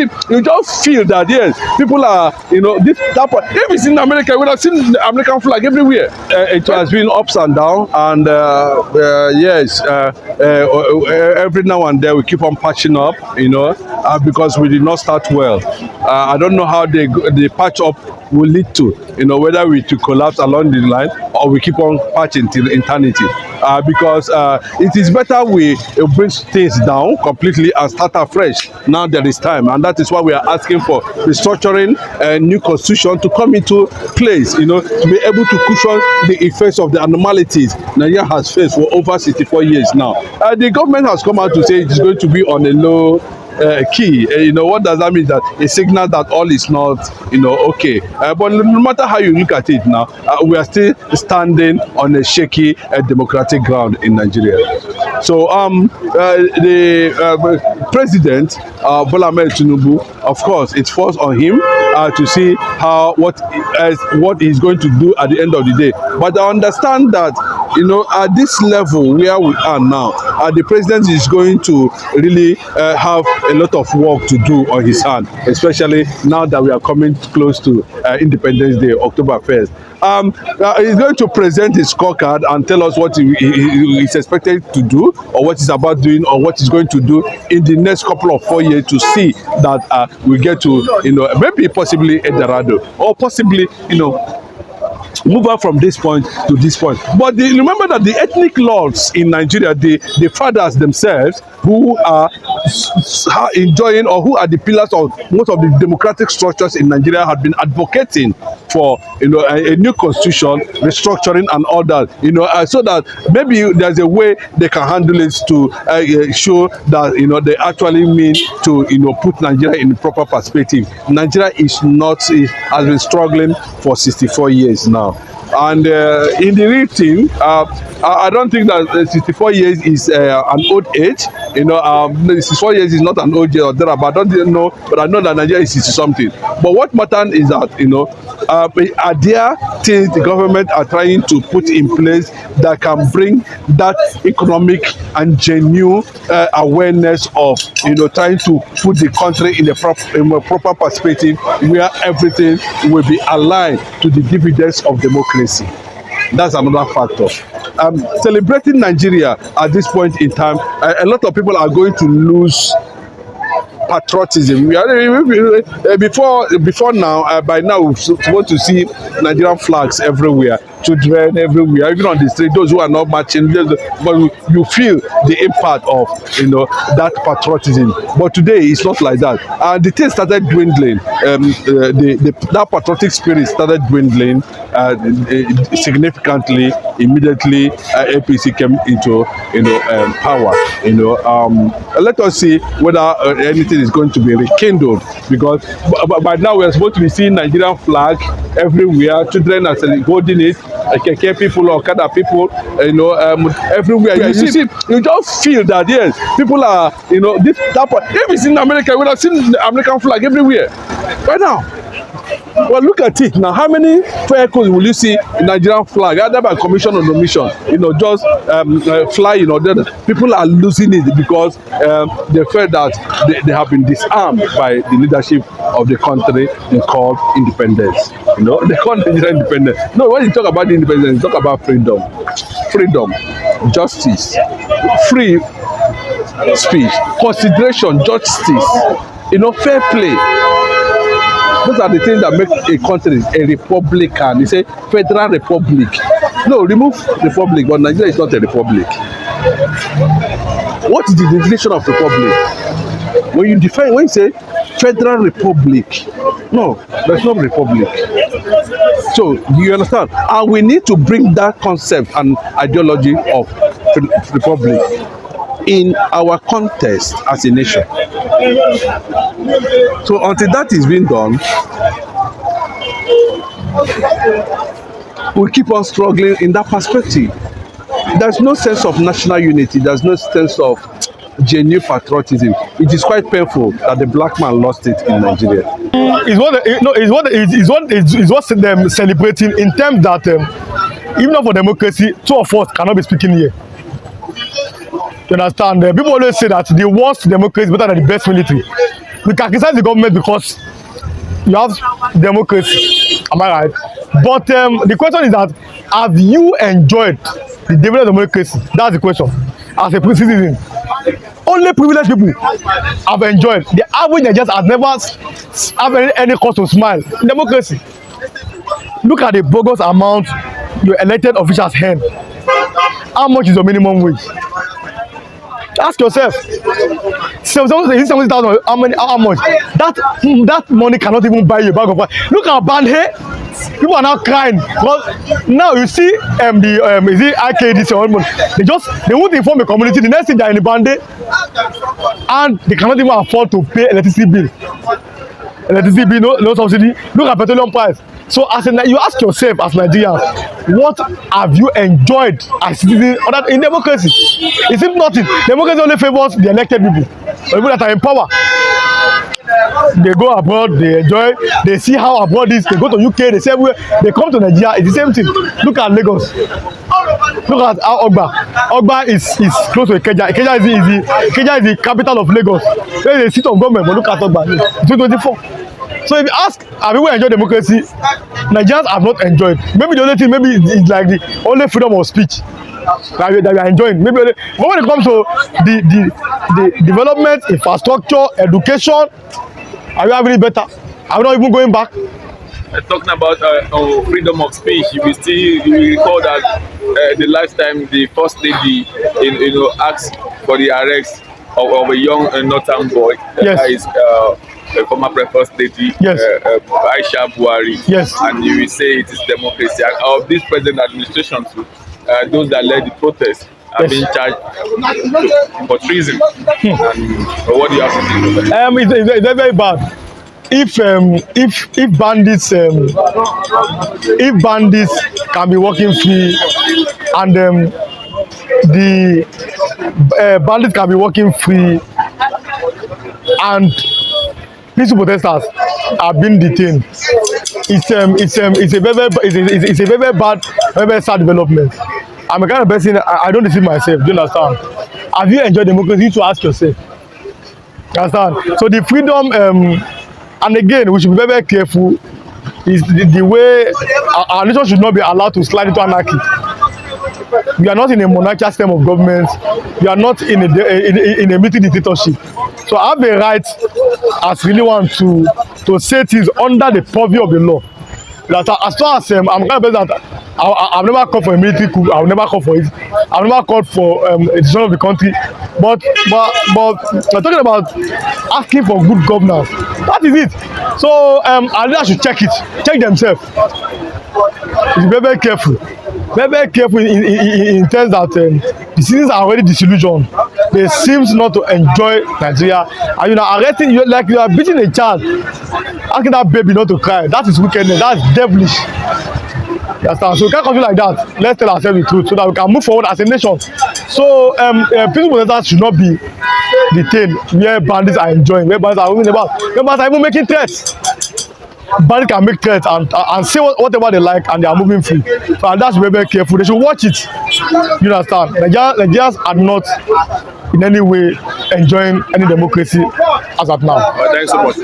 see, you just feel that yes, people are, if it's in America, we would have seen the American flag everywhere. It has been ups and downs, and yes, every now and then we keep on patching up, because we did not start well. I don't know how the patch up will lead to, whether we to collapse along the line or we keep on patching till eternity. Because it is better we bring things down completely and start afresh. Now there is time, and that is why we are asking for restructuring a new constitution to come into place, to be able to cushion the effects of the anomalies Nigeria has faced for over 64 years now. The government has come out to say it is going to be on a low key. What does that mean? That a signal that all is not okay. But no matter how you look at it now, we are still standing on a shaky democratic ground in Nigeria. So the president Bola Ahmed Tinubu, of course, it falls on him to see what he's going to do at the end of the day. But I understand that at this level where we are now, the president is going to really have a lot of work to do on his hand, especially now that we are coming close to Independence Day, October 1st. He's going to present his scorecard and tell us what he is expected to do, or what he's about doing, or what he's going to do in the next couple of 4 years to see that we get to, maybe possibly Eldorado, or possibly, move on from this point to this point. But remember that the ethnic lords in Nigeria, the fathers themselves, who are enjoying, or who are the pillars of most of the democratic structures in Nigeria, have been advocating for a new constitution, restructuring and all that, so that maybe there's a way they can handle it to show that they actually mean to put Nigeria in the proper perspective. Nigeria has been struggling for 64 years now. And in the real thing, I don't think that 64 years is an old age. 64 years is not an old age or thereabout. I don't know, but I know that Nigeria is 60 something. But what matters is that, are there things the government are trying to put in place that can bring that economic and genuine awareness of, trying to put the country in a proper perspective where everything will be aligned to the dividends of democracy. That's another factor. Celebrating Nigeria at this point in time, a lot of people are going to lose patriotism. Before now, by now we want to see Nigerian flags everywhere, children everywhere, even on the street. Those who are not marching, but you feel the impact of that patriotism. But today it's not like that, and the thing started dwindling. That patriotic spirit started dwindling significantly. Immediately, APC came into power. Let us see whether anything is going to be rekindled, because by now we are supposed to be seeing Nigerian flag everywhere. Children are holding it. Keke people, Okada people, everywhere. You see, you just feel that yes, people are, if it's in America, we would have seen the American flag everywhere. Right now. Well, look at it now. How many vehicles will you see in Nigerian flag, either by commission or omission? Just flying or the people are losing it because they feel that they have been disarmed by the leadership of the country they call independence. They call Nigeria independence. No, when you talk about independence, you talk about freedom, justice, free speech, consideration, justice, fair play. Those are the things that make a country a republican. They say federal republic. No, remove republic, but Nigeria is not a republic. What is the definition of republic? When you say federal republic, no, there's no republic. So you understand? And we need to bring that concept and ideology of republic in our context as a nation. So until that is being done, we keep on struggling in that perspective. There's no sense of national unity. There's no sense of genuine patriotism. It is quite painful that the black man lost it in Nigeria. It's what them celebrating in terms that even for democracy, two of us cannot be speaking here. You understand? People always say that the worst democracy is better than the best military. we can criticize the government because you have democracy, am I right? But the question is that, have you enjoyed the development of democracy? That's the question. As a citizen, only privileged people have enjoyed. The average Nigerian has never have any cause to smile in democracy. Look at the bogus amount your elected officials earn. How much is your minimum wage? Ask yourself. 70,000. How much? That money cannot even buy you a bag of rice. Look at Bandhe. People are now crying. Well, now you see is it IKD they won't inform the community. The next thing they are in the Bandhe, and they cannot even afford to pay electricity bill. No subsidy. Look at petroleum price. So you ask yourself as Nigerians, what have you enjoyed as citizens in democracy? It seems nothing. Democracy only favors the elected people, the people that are in power. They go abroad, they enjoy, they see how abroad is, they go to UK, they say everywhere, they come to Nigeria, it's the same thing. Look at Lagos. Look at how Ogba is close to Ikeja. Ikeja is the capital of Lagos. There is a seat of government, but look at Ogba. 2024. So if you ask, have people enjoyed democracy? Nigerians have not enjoyed. Maybe the only thing, maybe it's like the only freedom of speech that we are enjoying. Maybe only, but when it comes to the development, infrastructure, education, are we having it better? Are we not even going back? Talking about freedom of speech, you recall that the last time the first lady asked for the arrest of a young northern boy. Yes. That is a former first lady, yes. Aisha Buhari. Yes. And you will say it is democracy. And of this present administration too, those that led the protest are being charged for treason. And what do you have to think about that? It's very bad. If bandits can be working free, and the bandits can be working free, and peaceful protesters are being detained, it's a very bad, very sad development. I'm a kind of person, I don't deceive myself. Do you understand? Have you enjoyed democracy? You need to ask yourself. You understand? So the freedom, and again, we should be very, very careful. Is the way our nation should not be allowed to slide into anarchy. We are not in a monarchical system of government. We are not in a military dictatorship. So I have a right, as really want to say things under the purview of the law. That as far as I'm kind of person that I've never called for a military coup. I've never called for it. I've never called for a decision of the country. But we're talking about asking for good governance. That is it. So our leaders should check it. Check themselves. Be very, very careful. Very, very careful in terms that the citizens are already disillusioned. They seem not to enjoy Nigeria. And arresting you like you are beating a child, asking that baby not to cry. That is wickedness. That's devilish. Understand? So we can't continue like that. Let's tell ourselves the truth so that we can move forward as a nation. So peaceful protesters should not be detained where bandits are enjoying, where bandits are moving about, where bandits are even making threats. Bandits can make threats and say whatever they like, and they are moving free. So and that's very, very careful. They should watch it. You understand? Nigerians are not in any way enjoying any democracy as of now. Thanks so much.